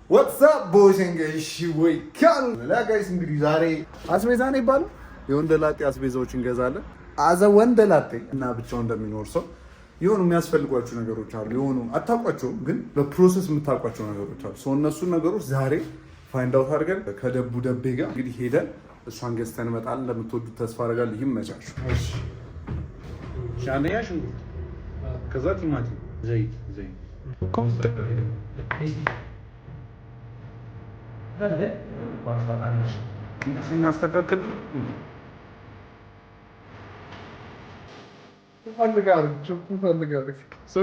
What's up boys and girls? Welcome. ጋይስ እንግዲህ ዛሬ አስቤዛ ነው ይባላል የወንደላጤ አስቤዛዎች እንገዛለን። አዘ ወንደላጤ እና ብቻው እንደሚኖር ሰው የሆኑ የሚያስፈልጓቸው ነገሮች አሉ። የሆኑ አታውቋቸውም ግን በፕሮሰስ የምታውቋቸው ነገሮች አሉ። ሰው እነሱን ነገሮች ዛሬ ፋይንድ አውት አድርገን ከደቡ ደቤ ጋር እንግዲህ ሄደን እሷን ገዝተን እንመጣለን። እንደምትወዱት ተስፋ አደርጋለሁ። ይመቻችሁ። እሺ ሻንደያ ሽንኩርት፣ ከዛ ቲማቲም፣ ዘይት እናስተካክል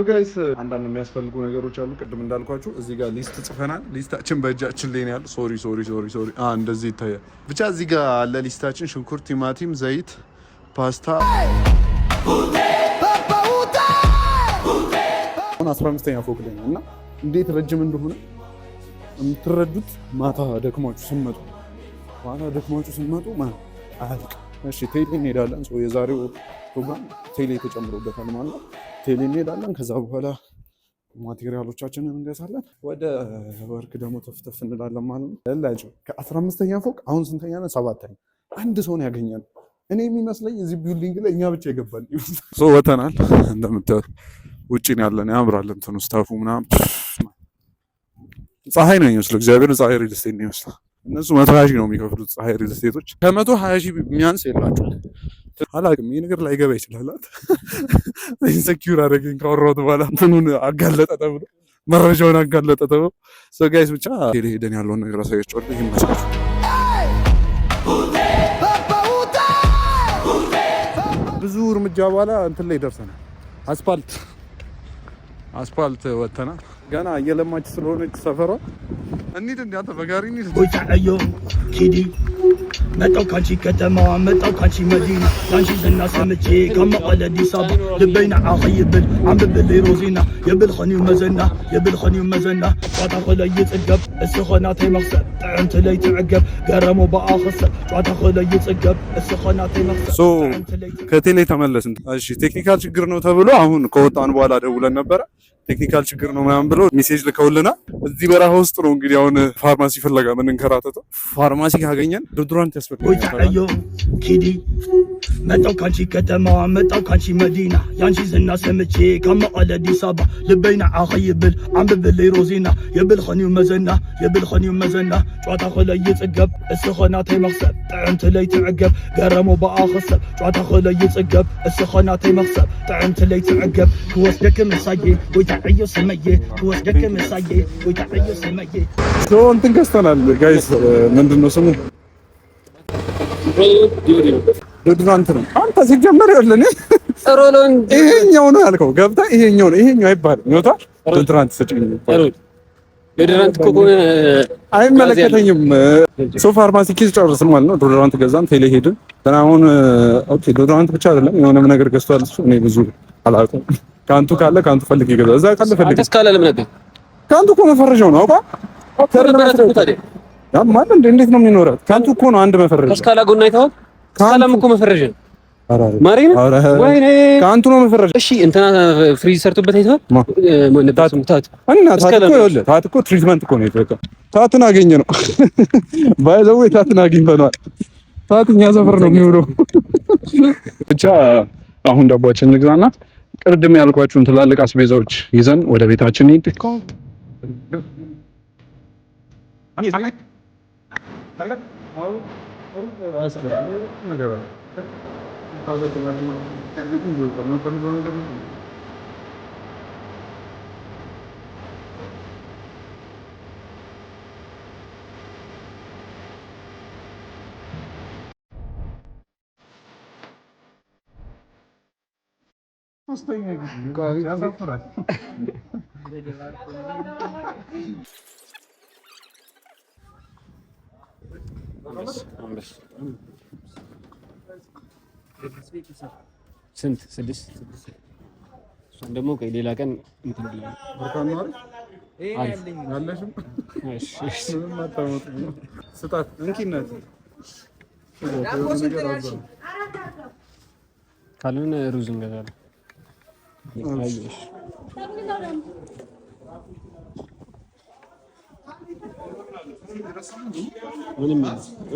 ጋይስ አንዳንድ የሚያስፈልጉ ነገሮች አሉ። ቅድም እንዳልኳችሁ እዚህ ጋር ሊስት ጽፈናል። ሊስታችን በእጃችን ላይ ነው ያለው። ሶሪ እንደዚህ ይታያል። ብቻ እዚህ ጋር አለ ሊስታችን። ሽንኩርት፣ ቲማቲም፣ ዘይት፣ ፓስታ። አሁን 15ኛ ፎቅ ላይ ነው እና እንዴት ረጅም እንደሆነ የምትረዱት ማታ ደክሟችሁ ስትመጡ አያልቅም። እሺ ቴሌ እንሄዳለን። የዛሬው ፕሮግራም ቴሌ ተጨምሮበታል ማለት ነው። ቴሌ እንሄዳለን። ከዛ በኋላ ማቴሪያሎቻችንን እንገዛለን። ወደ ወርክ ደግሞ ተፍተፍ እንላለን ማለት ነው። ለላችሁ ከ15ኛ ፎቅ አሁን ስንተኛ ነን? 7ኛ። አንድ ሰው ነው ያገኘነው። እኔ የሚመስለኝ እዚህ ቢልዲንግ ላይ እኛ ብቻ ይገባል። ወተናል። እንደምታዩት ውጪ ነው ያለን። ያምራል። እንትኑ ስታፉ ምናምን ፀሐይ ነው የሚመስለው። እግዚአብሔር ፀሐይ ሪል ስቴት ነው የሚመስለው። እነሱ 120 ሺህ ነው የሚከፍሉት ፀሐይ ሪል ስቴቶች። ከ120 ሺህ የሚያንስ የላቸው። አላውቅም፣ ይህ ነገር ላይገባ ይችላል። ኢንሴኪዩር አደረገኝ ካወራሁት በኋላ እንትኑን አጋለጠ ተብሎ መረጃውን አጋለጠ ተብሎ ጋይስ ብቻ ሄደን ያለውን ነገር አሳያችኋለሁ። ይመቻችሁ። ብዙ እርምጃ በኋላ እንትን ላይ ደርሰናል። አስፓልት ወተናል። ገና እየለማች ስለሆነች ሰፈሯ እንሂድ። እንዲያንተ በጋሪ እንሂድ። ወይታዮ ኪዲ መጣው ካንቺ ከተማዋ መጣው ካንቺ መዲና ካንቺ ዝና ሰምቼ ከመቀለ አዲስ አበባ ልበይና አኸይብል አንብብል ሮዚና የብልኸኒው መዘና ጨዋታ ኸለይ ጽገብ እስኸና ተይመክሰብ ጥዕምት ላይ ትዕገብ ገረሞ በአኸሰብ ጨዋታ ኸለይ ጽገብ እስኸና ተይመክሰብ ከቴሌ ተመለስን። እሺ ቴክኒካል ችግር ነው ተብሎ አሁን ከወጣን በኋላ ደውለን ነበረ። ቴክኒካል ችግር ነው ምናምን ብሎ ሜሴጅ ልከውልናል። እዚህ በረሃ ውስጥ ነው እንግዲህ አሁን ፋርማሲ ፍለጋ የምንንከራተተው። ፋርማሲ ካገኘን ዶድራንት ያስፈልጋል። ወይታዮ ኪዲ መጣው ካንቺ ከተማዋ መጣው ካንቺ መዲና ያንቺ ዝና ሰምቼ ከመቀለ አዲስ አበባ ልበይና አኸይብል አንብብል ሮዚና የብልኸኒው መዘና ጨዋታ ኸለይ ጽገብ እስኸና ተይመክሰብ ጥዕምት ላይ ትዕገብ ገረሞ በአኸሰብ ጨዋታ ኸለይ ጽገብ እስኸና ተይመክሰብ ጥዕምት ላይ ትዕገብ ክወስደክ ምሳዬ ወይታዮ ሰመዬ ክወስደክ ምሳዬ ወይታዮ ሰመዬ እንትን ገዝተናል ጋይስ። ምንድን ነው ስሙ? ዶድራንት ነው። አንተ ሲጀመር ይኸውልህ ይሄኛው ነው ያልከው ገብተህ ይሄኛው አይባልም። ይወጣል ዶድራንት ስጭኝ ይባላል። ዶድራንት እኮ አይመለከተኝም። ሶ ፋርማሲ ኪስ ጨርስን ማለት ነው። ዶድራንት ገዛን፣ ቴሌ ሄድን። አሁን ኦኬ ዶድራንት ብቻ አይደለም የሆነም ነገር ገዝቷል እሱ። እኔ ብዙ አላውቅም። ካንቱ ካለ ካንቱ ፈልግ ይገዛ። እዛ ካለ ፈልግ እስካለ ለምን ነገር ካንቱ እኮ መፈረጃው ነው። ማለት እንዴት ነው የሚኖረው? ካንቱ እኮ ነው አንድ መፈረጃ። እስካላ ጎና አይተዋል። እስካላም እኮ መፈረጃ ነው። ማሪና ወይኔ ካንቱ ነው መፈረጃ። እሺ እንትና ፍሪዝ ሰርቶበት አይተዋል። ታት እኮ ትሪትመንት እኮ ነው የተወቀው። ታትን አገኘ ነው ባይዘው ታትን አግኝተናል። ታት እኛ ሰፈር ነው የሚውለው። ብቻ አሁን ዳቦአችን እንግዛና ቅድም ያልኳችሁን ትላልቅ አስቤዛዎች ይዘን ወደ ቤታችን እንሂድ። ስንት 6 እሷን ደግሞ ሌላ ቀን ስጣት እንኪነት ካልሆነ ሩዝ እንገዛለን።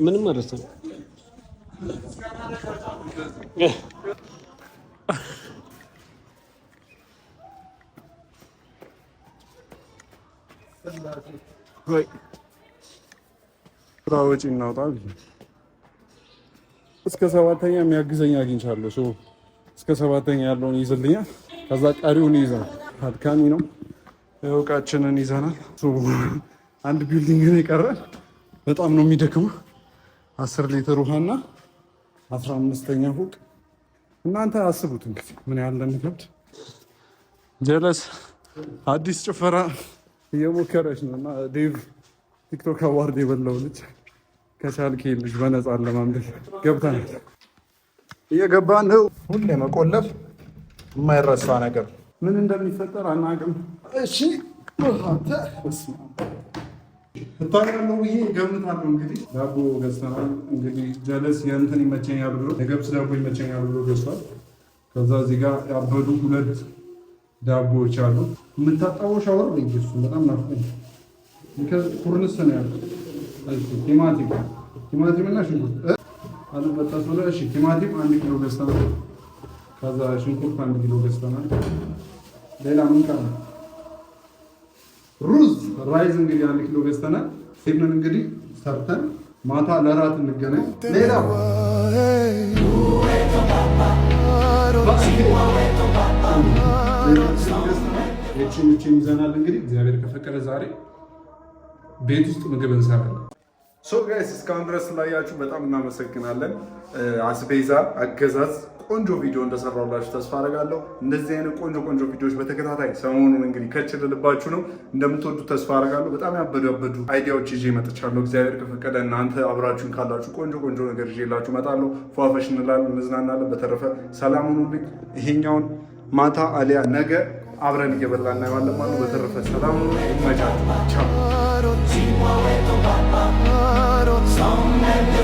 ምንም አልረሳም። ወይ ስራ ወጪ እናውጣ። እስከ 7ኛ የሚያግዘኝ አግኝቻለሁ። እስከ 7ኛ ያለውን ይዝልኛል። ከዛ ቀሪውን ይዘን አድካሚ ነው። እቃችንን ይዘናል። አንድ ቢልዲንግ ነው የቀረን። በጣም ነው የሚደክመው። 10 ሊትር ውሃና 15ኛ ፎቅ። እናንተ አስቡት እንግዲህ ምን ያህል እንደሚከብድ። ጀለስ አዲስ ጭፈራ እየሞከረች ነው እና ዴቭ ቲክቶክ አዋርድ የበላው ልጅ ከቻልክ ልጅ በነፃ ለማምደል ገብተናል። እየገባን ነው። ሁሌ መቆለፍ የማይረሳ ነገር። ምን እንደሚፈጠር አናውቅም። እሺ እታያለሁ ብዬ ገምታለሁ። እንግዲህ ዳቦ ገዝተናል። እንግዲህ ጀለስ የእንትን ይመቸኛል ብሎ የገብስ ዳቦ ይመቸኛል ብሎ ገዝቷል። ከዛ እዚህ ጋር ያበዱ 2 ዳቦዎች አሉ። የምታጣበው ሻወር ልጅ በጣም ናፍቆኝ ኩርንስ ነው ያለው። ቲማቲም እና ሽንኩርት አልበጣስ ብለ። እሺ ቲማቲም 1 ኪሎ ገዝተናል። ከዛ ሽንኩርት 1 ኪሎ ገዝተናል። ሌላ ምን ቀረ? ሩዝ ራይዝ እንግዲህ 1 ኪሎ ገዝተናል። ይሄንን እንግዲህ ሰርተን ማታ ለራት እንገናኝ። ሌላ እቺን ይዘናል። እንግዲህ እግዚአብሔር ከፈቀደ ዛሬ ቤት ውስጥ ምግብ እንሰራለን። ሶ ጋይስ እስካሁን ድረስ ስላያችሁ በጣም እናመሰግናለን። አስቤዛ አገዛዝ ቆንጆ ቪዲዮ እንደሰራሁላችሁ ተስፋ አደርጋለሁ። እንደዚህ አይነት ቆንጆ ቪዲዮዎች በተከታታይ ሰሞኑን እንግዲህ ከችልልባችሁ ነው እንደምትወዱ ተስፋ አደርጋለሁ። በጣም ያበዱ አይዲያዎች ይዤ መጥቻለሁ። እግዚአብሔር ከፈቀደ እናንተ አብራችሁን ካላችሁ ቆንጆ ነገር ይዤላችሁ እመጣለሁ። ፏፈሽ እንላለን፣ እንዝናናለን። በተረፈ ሰላም ሁኑልኝ። ይሄኛውን ማታ አሊያ ነገ አብረን እየበላን እናየዋለን ማለት ነው። በተረፈ ሰላም ሁኑ። ይመቻችሁ። ቻው